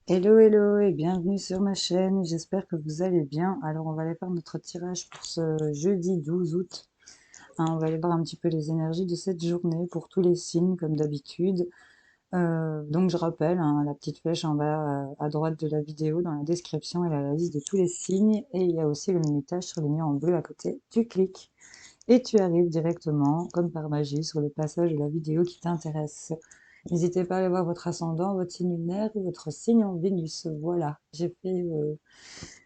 Hello, hello et bienvenue sur ma chaîne, j'espère que vous allez bien. Alors on va aller faire notre tirage pour ce jeudi 12 août. On va aller voir un petit peu les énergies de cette journée pour tous les signes comme d'habitude. Donc je rappelle, la petite flèche en bas à droite de la vidéo dans la description, elle a la liste de tous les signes et il y a aussi le minutage surligné en bleu à côté. Tu cliques et tu arrives directement, comme par magie, sur le passage de la vidéo qui t'intéresse. N'hésitez pas à aller voir votre ascendant, votre signe lunaire ou votre signe en Vénus. Voilà, j'ai fait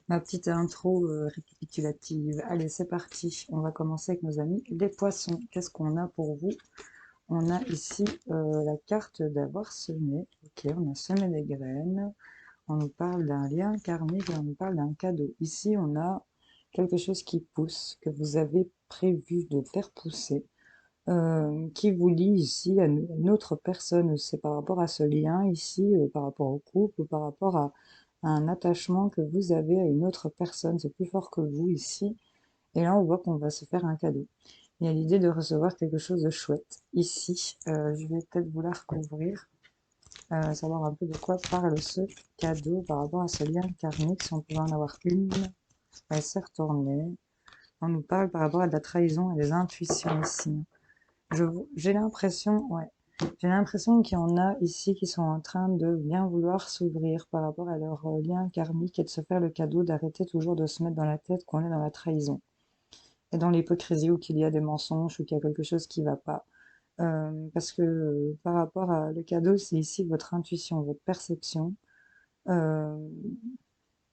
ma petite intro récapitulative. Allez, c'est parti. On va commencer avec nos amis les poissons. Qu'est-ce qu'on a pour vous? On a ici la carte d'avoir semé. Ok, on a semé des graines. On nous parle d'un lien karmique, on nous parle d'un cadeau. Ici, on a quelque chose qui pousse, que vous avez prévu de faire pousser, qui vous lie ici à une autre personne. C'est par rapport à ce lien ici, par rapport au couple, ou par rapport à un attachement que vous avez à une autre personne. C'est plus fort que vous ici. Et là, on voit qu'on va se faire un cadeau. Il y a l'idée de recevoir quelque chose de chouette. Ici, je vais peut-être vous la recouvrir, savoir un peu de quoi parle ce cadeau par rapport à ce lien karmique. Si on pouvait en avoir une, elle s'est retournée. On nous parle par rapport à de la trahison et des intuitions ici. J'ai l'impression, ouais, j'ai l'impression qu'il y en a ici qui sont en train de bien vouloir s'ouvrir par rapport à leur lien karmique et de se faire le cadeau d'arrêter toujours de se mettre dans la tête qu'on est dans la trahison et dans l'hypocrisie ou qu'il y a des mensonges ou qu'il y a quelque chose qui va pas. Parce que par rapport à le cadeau, c'est ici votre intuition, votre perception. Euh,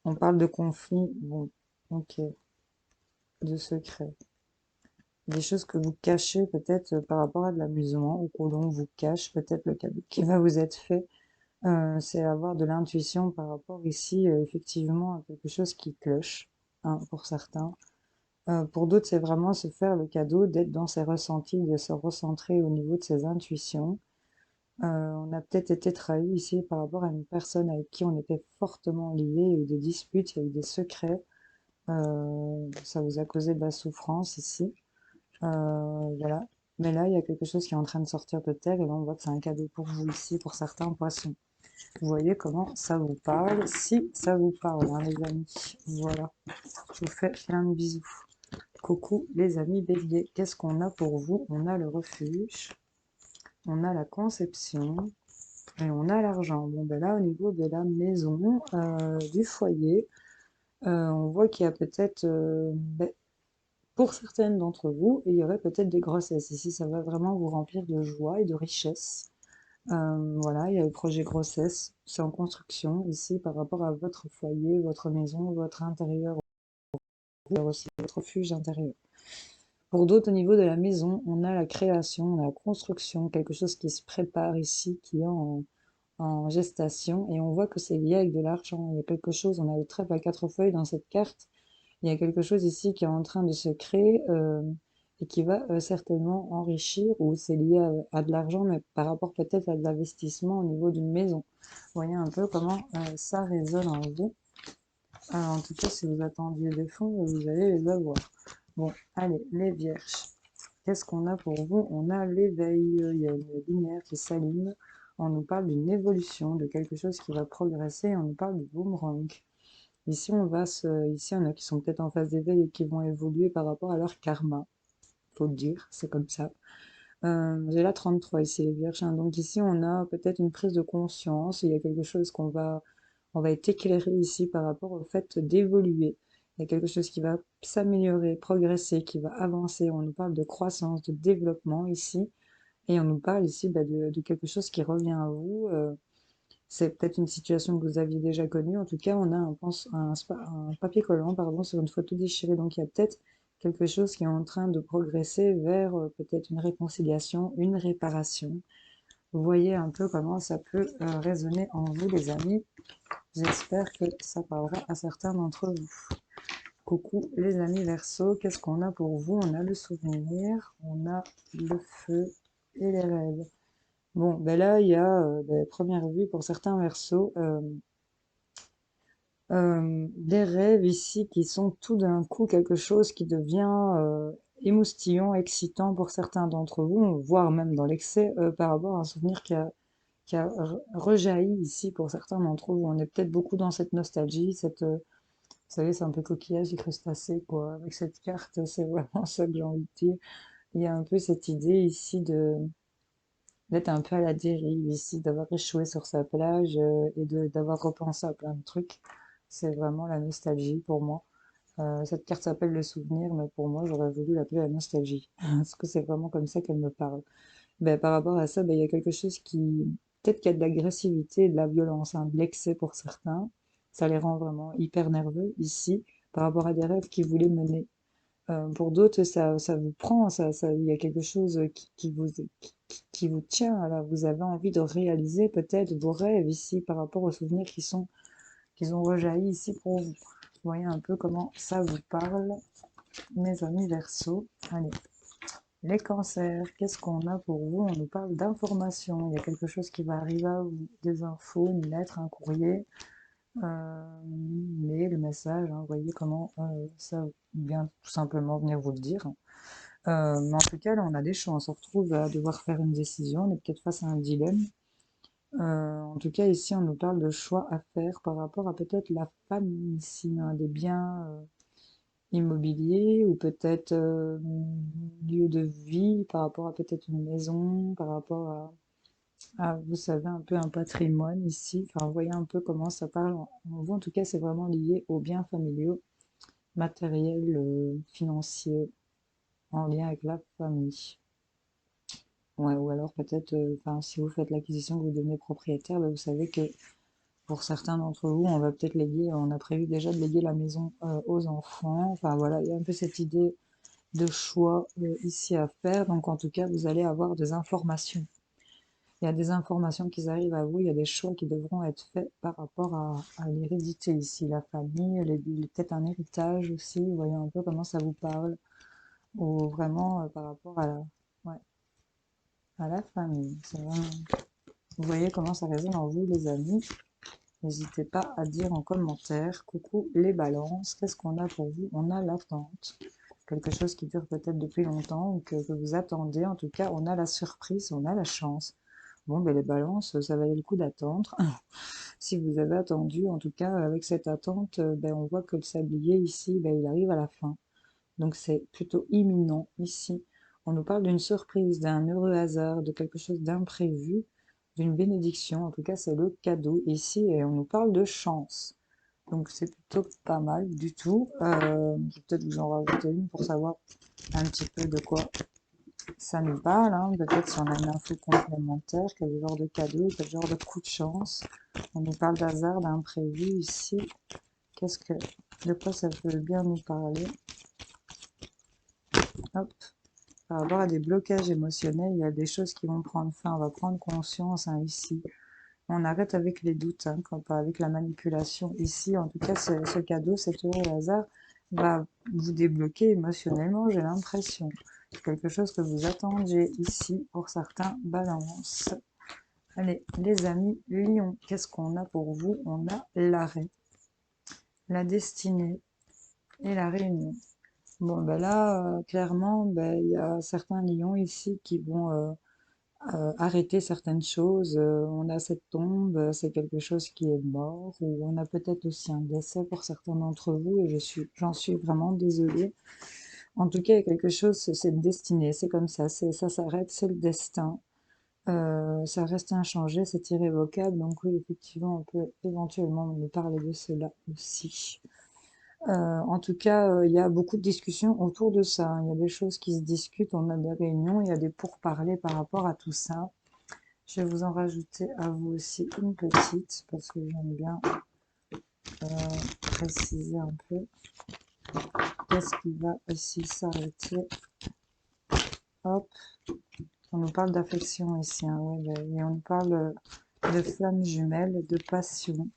on parle de conflit, bon, ok, de secret. Des choses que vous cachez peut-être par rapport à de l'amusement ou que l'on vous cache peut-être le cadeau qui va vous être fait. C'est avoir de l'intuition par rapport ici effectivement à quelque chose qui cloche, hein, pour certains. Pour d'autres, c'est vraiment se faire le cadeau d'être dans ses ressentis, de se recentrer au niveau de ses intuitions. On a peut-être été trahi ici par rapport à une personne avec qui on était fortement lié, il y a eu des disputes, il y a eu des secrets, ça vous a causé de la souffrance ici. Voilà. Mais là, il y a quelque chose qui est en train de sortir de terre et là, on voit que c'est un cadeau pour vous ici, pour certains poissons. Vous voyez comment ça vous parle, si ça vous parle, hein, les amis. Voilà. Je vous fais plein de bisous. Coucou, les amis béliers. Qu'est-ce qu'on a pour vous? On a le refuge, on a la conception et on a l'argent. Bon, ben là, au niveau de la maison, du foyer, on voit qu'il y a peut-être pour certaines d'entre vous, il y aurait peut-être des grossesses. Ici, ça va vraiment vous remplir de joie et de richesse. Voilà, il y a le projet grossesse, c'est en construction ici par rapport à votre foyer, votre maison, votre intérieur, aussi votre refuge intérieur. Pour d'autres, au niveau de la maison, on a la création, la construction, quelque chose qui se prépare ici, qui est en gestation, et on voit que c'est lié avec de l'argent. Il y a quelque chose, on a le trèfle à quatre feuilles dans cette carte, il y a quelque chose ici qui est en train de se créer et qui va certainement enrichir, ou c'est lié à de l'argent, mais par rapport peut-être à de l'investissement au niveau d'une maison. Vous voyez un peu comment ça résonne en vous. En tout cas, si vous attendiez des fonds, vous allez les avoir. Bon, allez, les vierges. Qu'est-ce qu'on a pour vous? On a l'éveil, il y a une lumière qui s'allume. On nous parle d'une évolution, de quelque chose qui va progresser. On nous parle du boomerang. Ici, il y en a qui sont peut-être en phase d'éveil et qui vont évoluer par rapport à leur karma. Faut le dire, c'est comme ça. J'ai la 33 ici, les vierges, hein. Donc ici, on a peut-être une prise de conscience. Il y a quelque chose on va être éclairé ici par rapport au fait d'évoluer. Il y a quelque chose qui va s'améliorer, progresser, qui va avancer. On nous parle de croissance, de développement ici. Et on nous parle ici de quelque chose qui revient à vous. C'est peut-être une situation que vous aviez déjà connue. En tout cas, on a un papier collant, pardon, sur une photo déchirée. Donc, il y a peut-être quelque chose qui est en train de progresser vers peut-être une réconciliation, une réparation. Vous voyez un peu comment ça peut résonner en vous, les amis. J'espère que ça parlera à certains d'entre vous. Coucou, les amis Verseau, qu'est-ce qu'on a pour vous? On a le souvenir, on a le feu et les rêves. Bon, ben là, il y a première vue pour certains versos, des rêves ici qui sont tout d'un coup quelque chose qui devient émoustillant, excitant pour certains d'entre vous, voire même dans l'excès par rapport à un souvenir qui a rejailli ici pour certains d'entre vous. On est peut-être beaucoup dans cette nostalgie, vous savez, c'est un peu coquillage et crustacé, quoi. Avec cette carte, c'est vraiment ça que j'ai envie de dire. Il y a un peu cette idée ici d'être un peu à la dérive ici, d'avoir échoué sur sa plage et d'avoir repensé à plein de trucs. C'est vraiment la nostalgie pour moi. Cette carte s'appelle le souvenir, mais pour moi, j'aurais voulu l'appeler la nostalgie, parce que c'est vraiment comme ça qu'elle me parle. Ben, par rapport à ça, ben, il y a quelque chose qui, peut-être qu'il y a de l'agressivité et de la violence, hein, de l'excès pour certains. Ça les rend vraiment hyper nerveux ici, par rapport à des rêves qu'ils voulaient mener. Pour d'autres, ça vous prend, il y a quelque chose qui vous tient, là. Vous avez envie de réaliser peut-être vos rêves ici par rapport aux souvenirs qui ont rejailli ici pour vous. Vous voyez un peu comment ça vous parle, mes amis Verseau. Allez, les cancers, qu'est-ce qu'on a pour vous? On nous parle d'informations. Il y a quelque chose qui va arriver à vous, des infos, une lettre, un courrier, mais le message, hein, vous voyez comment ça vient tout simplement venir vous le dire. Mais en tout cas, là, on a des choix. On se retrouve à devoir faire une décision. On est peut-être face à un dilemme. En tout cas, ici, on nous parle de choix à faire par rapport à peut-être la famille ici, hein, des biens immobiliers ou peut-être lieu de vie par rapport à peut-être une maison, par rapport vous savez, un peu un patrimoine ici. Enfin, vous voyez un peu comment ça parle. En vous, en tout cas, c'est vraiment lié aux biens familiaux, matériels, financiers, en lien avec la famille. Ouais, ou alors peut-être, enfin, si vous faites l'acquisition, que vous devenez propriétaire, bah, vous savez que pour certains d'entre vous, on va peut-être léguer, on a prévu déjà de léguer la maison aux enfants. Enfin voilà, il y a un peu cette idée de choix ici à faire. Donc en tout cas, vous allez avoir des informations. Il y a des informations qui arrivent à vous, il y a des choix qui devront être faits par rapport à l'hérédité ici, la famille, peut-être un héritage aussi. Vous voyez un peu comment ça vous parle, ou vraiment par rapport ouais, à la famille. Vous voyez comment ça résonne en vous, les amis. N'hésitez pas à dire en commentaire. Coucou les balances, qu'est-ce qu'on a pour vous? On a l'attente. Quelque chose qui dure peut-être depuis longtemps ou que vous attendez. En tout cas, on a la surprise, on a la chance. Bon, ben les balances, ça valait le coup d'attendre. Si vous avez attendu, en tout cas, avec cette attente, ben, on voit que le sablier ici, ben, il arrive à la fin. Donc c'est plutôt imminent ici. On nous parle d'une surprise, d'un heureux hasard, de quelque chose d'imprévu, d'une bénédiction. En tout cas, c'est le cadeau ici et on nous parle de chance. Donc c'est plutôt pas mal du tout. Je vais peut-être vous en rajouter une pour savoir un petit peu de quoi ça nous parle. Hein. Peut-être si on a une info complémentaire, quel genre de cadeau, quel genre de coup de chance. On nous parle d'hasard, d'imprévu ici. Qu'est-ce que, de quoi ça peut bien nous parler? Hop. Par rapport à des blocages émotionnels, il y a des choses qui vont prendre fin. On va prendre conscience hein, ici. On arrête avec les doutes, hein, pas avec la manipulation. Ici, en tout cas, ce cadeau, cet heureux hasard, va vous débloquer émotionnellement, j'ai l'impression. C'est quelque chose que vous attendiez ici pour certains balances. Allez, les amis, Lion, qu'est-ce qu'on a pour vous? On a l'arrêt, la destinée et la réunion. Bon, ben là, clairement, ben, il y a certains lions ici qui vont arrêter certaines choses. On a cette tombe, c'est quelque chose qui est mort, ou on a peut-être aussi un décès pour certains d'entre vous, et j'en suis vraiment désolée. En tout cas, il y a quelque chose, c'est une destinée, c'est comme ça, ça s'arrête, c'est le destin. Ça reste inchangé, c'est irrévocable, donc oui, effectivement, on peut éventuellement nous parler de cela aussi. En tout cas, il y a beaucoup de discussions autour de ça, hein. Il y a des choses qui se discutent, on a des réunions, il y a des pourparlers par rapport à tout ça. Je vais vous en rajouter à vous aussi une petite, parce que j'aime bien préciser un peu. Qu'est-ce qui va aussi s'arrêter? Hop, on nous parle d'affection ici, hein, ouais, et on nous parle de flammes jumelles, de passion.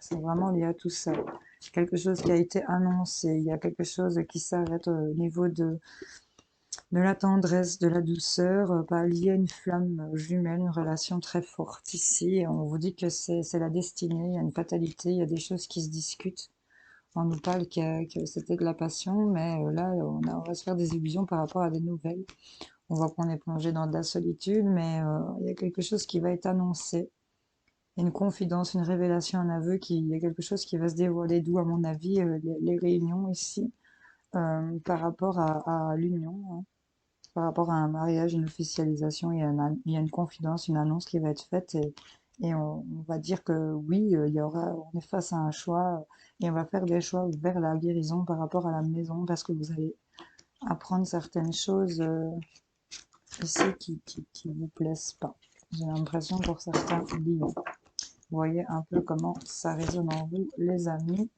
C'est vraiment lié à tout ça. Quelque chose qui a été annoncé, il y a quelque chose qui s'arrête au niveau de la tendresse, de la douceur, pas lié à une flamme jumelle, une relation très forte ici. On vous dit que c'est la destinée, il y a une fatalité, il y a des choses qui se discutent. On nous parle que c'était de la passion, mais là, on va se faire des illusions par rapport à des nouvelles. On voit qu'on est plongé dans de la solitude, mais il y a quelque chose qui va être annoncé. Une confidence, une révélation, un aveu, il y a quelque chose qui va se dévoiler, d'où, à mon avis, les réunions ici, par rapport à l'union, hein, par rapport à un mariage, une officialisation, il y a une confidence, une annonce qui va être faite et on va dire que oui, on est face à un choix et on va faire des choix vers la guérison par rapport à la maison parce que vous allez apprendre certaines choses ici qui vous plaisent pas. J'ai l'impression pour certains lions. Vous voyez un peu comment ça résonne en vous, les amis.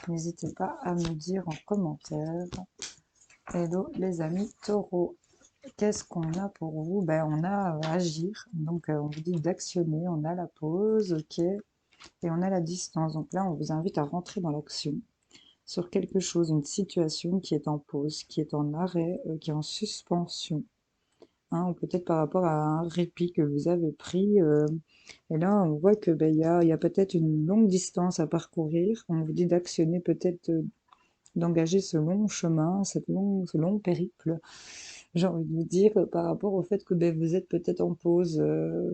N'hésitez pas à me dire en commentaire. Hello les amis taureaux. Qu'est-ce qu'on a pour vous? Ben, on a agir, donc on vous dit d'actionner, on a la pause, ok, et on a la distance. Donc là, on vous invite à rentrer dans l'action sur quelque chose, une situation qui est en pause, qui est en arrêt, qui est en suspension, hein, ou peut-être par rapport à un répit que vous avez pris. Et là, on voit que ben, il y a peut-être une longue distance à parcourir. On vous dit d'actionner peut-être, d'engager ce long chemin, ce long périple. J'ai envie de vous dire, par rapport au fait que ben, vous êtes peut-être en pause,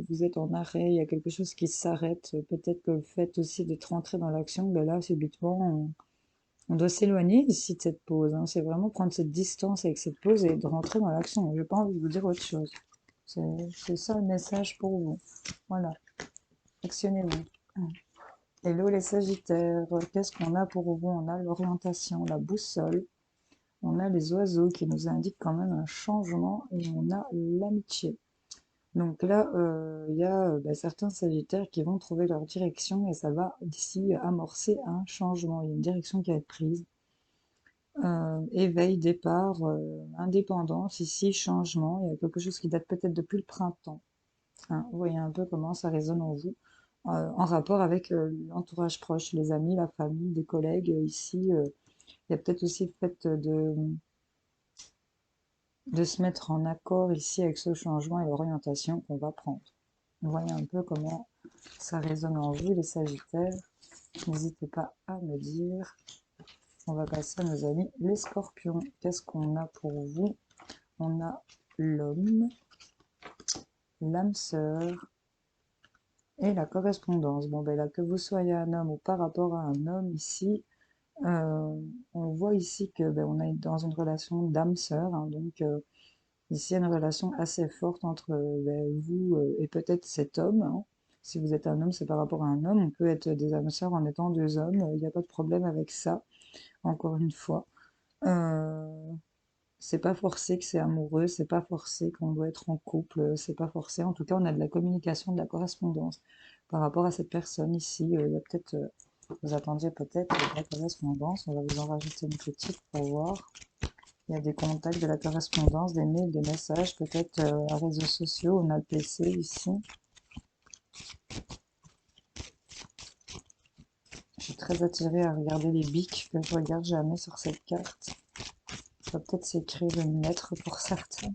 vous êtes en arrêt, il y a quelque chose qui s'arrête. Peut-être que le fait aussi d'être rentré dans l'action, ben là, subitement, on doit s'éloigner ici de cette pause, hein. C'est vraiment prendre cette distance avec cette pause et de rentrer dans l'action. Je n'ai pas envie de vous dire autre chose. C'est ça le message pour vous. Voilà, actionnez-vous. Hello les Sagittaires, qu'est-ce qu'on a pour vous? On a l'orientation, la boussole, on a les oiseaux qui nous indiquent quand même un changement et on a l'amitié. Donc là, il y a certains Sagittaires qui vont trouver leur direction et ça va d'ici amorcer un changement. Il y a une direction qui va être prise. Éveil, départ, indépendance, ici changement. Il y a quelque chose qui date peut-être depuis le printemps, hein. Vous voyez un peu comment ça résonne en vous, en rapport avec l'entourage proche, les amis, la famille, des collègues. Ici, il y a peut-être aussi le fait de se mettre en accord ici avec ce changement et l'orientation qu'on va prendre. Vous voyez un peu comment ça résonne en vous, les Sagittaires. N'hésitez pas à me dire. On va passer à nos amis les Scorpions. Qu'est-ce qu'on a pour vous? On a l'homme, l'âme sœur et la correspondance. Bon, ben là, que vous soyez un homme ou par rapport à un homme ici, on voit ici que ben, on est dans une relation d'âme sœur, hein, donc ici, il y a une relation assez forte entre ben, vous et peut-être cet homme, hein. Si vous êtes un homme, c'est par rapport à un homme. On peut être des âmes sœurs en étant deux hommes. Il n'y a pas de problème avec ça, encore une fois. Euh, c'est pas forcé que c'est amoureux, c'est pas forcé qu'on doit être en couple, c'est pas forcé. En tout cas, on a de la communication, de la correspondance par rapport à cette personne ici. Il y a peut-être, vous attendiez peut-être de la correspondance. On va vous en rajouter une petite pour voir. Il y a des contacts, de la correspondance, des mails, des messages, peut-être à réseaux sociaux. On a le PC ici. Je suis très attirée à regarder les bics que je regarde jamais sur cette carte. Ça va peut-être s'écrire une lettre pour certains.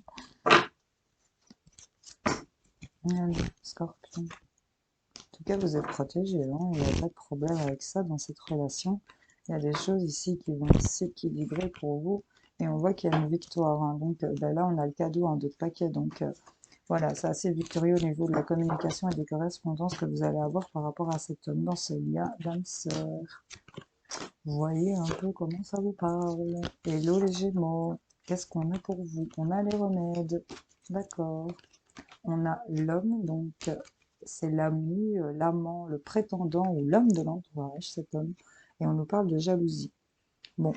Allez, Scorpion. En tout cas, vous êtes protégés, hein. Il n'y a pas de problème avec ça dans cette relation. Il y a des choses ici qui vont s'équilibrer pour vous. Et on voit qu'il y a une victoire, hein. Donc ben là, on a le cadeau en 2 paquets. Donc voilà, c'est assez victorieux au niveau de la communication et des correspondances que vous allez avoir par rapport à cet homme dans ce lien d'âme sœur. Vous voyez un peu comment ça vous parle. Hello les Gémeaux, qu'est-ce qu'on a pour vous? On a les remèdes, d'accord. On a l'homme, donc c'est l'ami, l'amant, le prétendant ou l'homme de l'entourage, cet homme. Et on nous parle de jalousie. Bon,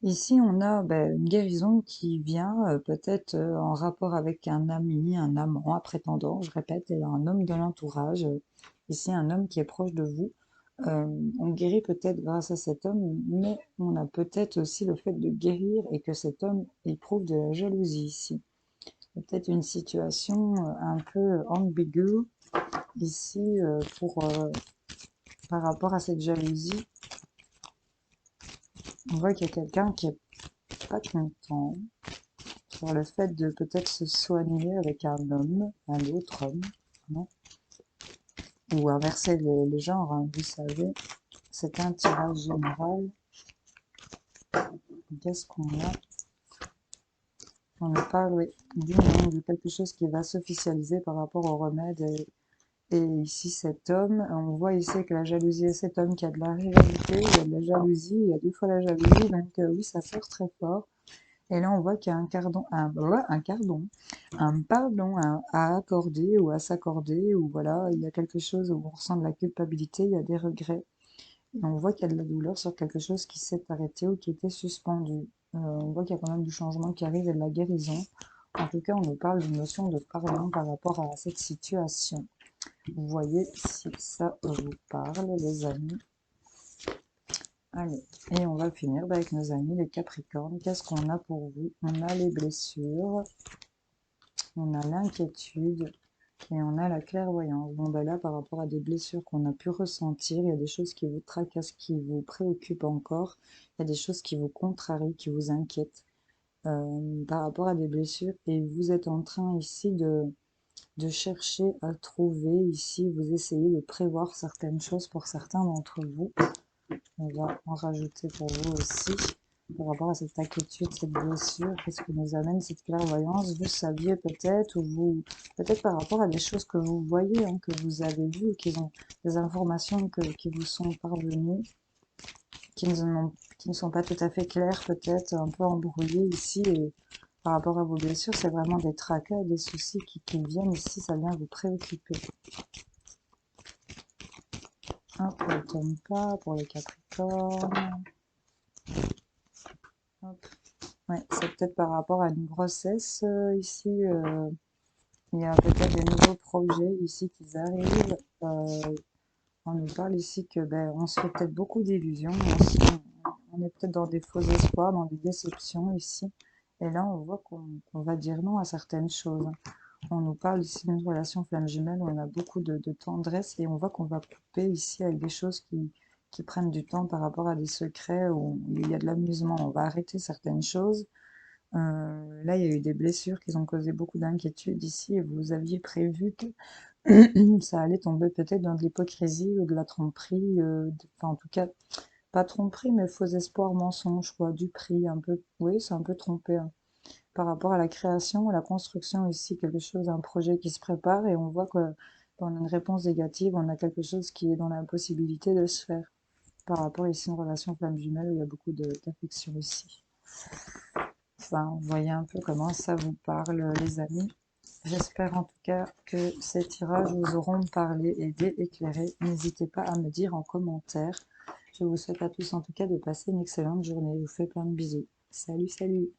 ici on a une guérison qui vient peut-être en rapport avec un ami, un amant, un prétendant, je répète, et un homme de l'entourage. Ici un homme qui est proche de vous. On guérit peut-être grâce à cet homme, mais on a peut-être aussi le fait de guérir et que cet homme éprouve de la jalousie ici. Peut-être une situation un peu ambiguë ici par rapport à cette jalousie. On voit qu'il y a quelqu'un qui est pas content sur le fait de peut-être se soigner avec un homme, un autre homme, hein, ou inverser les genres, hein, vous savez. C'est un tirage général. Qu'est-ce qu'on a? On nous parle, oui, d'union, de quelque chose qui va s'officialiser par rapport au remède. Et ici, cet homme, on voit ici que la jalousie est cet homme qui a de la rivalité, il y a de la jalousie, il y a deux fois la jalousie, donc oui, ça sort très fort. Et là, on voit qu'il y a un pardon à accorder ou à s'accorder, ou voilà, il y a quelque chose où on ressent de la culpabilité, il y a des regrets. Et on voit qu'il y a de la douleur sur quelque chose qui s'est arrêté ou qui était suspendu. On voit qu'il y a quand même du changement qui arrive et de la guérison. En tout cas, on nous parle d'une notion de pardon par rapport à cette situation. Vous voyez si ça vous parle, les amis. Allez, et on va finir avec nos amis les Capricornes. Qu'est-ce qu'on a pour vous? On a les blessures, on a l'inquiétude et on a la clairvoyance. Bon, ben là, par rapport à des blessures qu'on a pu ressentir, il y a des choses qui vous tracassent, qui vous préoccupent encore. Il y a des choses qui vous contrarient, qui vous inquiètent par rapport à des blessures. Et vous êtes en train ici de chercher à trouver, ici, vous essayez de prévoir certaines choses pour certains d'entre vous. On va en rajouter pour vous aussi. Par rapport à cette inquiétude, cette blessure, qu'est-ce que nous amène cette clairvoyance? Vous saviez peut-être, ou vous, peut-être par rapport à des choses que vous voyez, hein, que vous avez vues, qui ont des informations qui vous sont parvenues, qui ne sont pas tout à fait claires, peut-être un peu embrouillées ici. Et par rapport à vos blessures, c'est vraiment des tracas, des soucis qui viennent ici, ça vient vous préoccuper. Hop, on ne tombe pas pour les Capricornes. Hop. Ouais, c'est peut-être par rapport à une grossesse ici. Il y a peut-être des nouveaux projets ici qui arrivent. On nous parle ici que ben, on se fait peut-être beaucoup d'illusions. On est peut-être dans des faux espoirs, dans des déceptions ici. Et là, on voit qu'on va dire non à certaines choses. On nous parle ici d'une relation flamme jumelle où on a beaucoup de tendresse et on voit qu'on va couper ici avec des choses qui prennent du temps par rapport à des secrets où il y a de l'amusement. On va arrêter certaines choses. Là, il y a eu des blessures qui ont causé beaucoup d'inquiétude ici et vous aviez prévu que ça allait tomber peut-être dans de l'hypocrisie ou de la tromperie, enfin en tout cas, pas tromperie, mais faux espoir, mensonge, quoi, du prix, un peu, oui, c'est un peu trompé, hein. Par rapport à la création, à la construction ici, quelque chose, un projet qui se prépare et on voit que on a une réponse négative, on a quelque chose qui est dans la possibilité de se faire. Par rapport ici, une relation flamme jumelle où il y a beaucoup d'affection ici. Enfin, vous voyez un peu comment ça vous parle, les amis. J'espère en tout cas que ces tirages vous auront parlé, aidé, éclairé. N'hésitez pas à me dire en commentaire. Je vous souhaite à tous en tout cas de passer une excellente journée. Je vous fais plein de bisous. Salut, salut!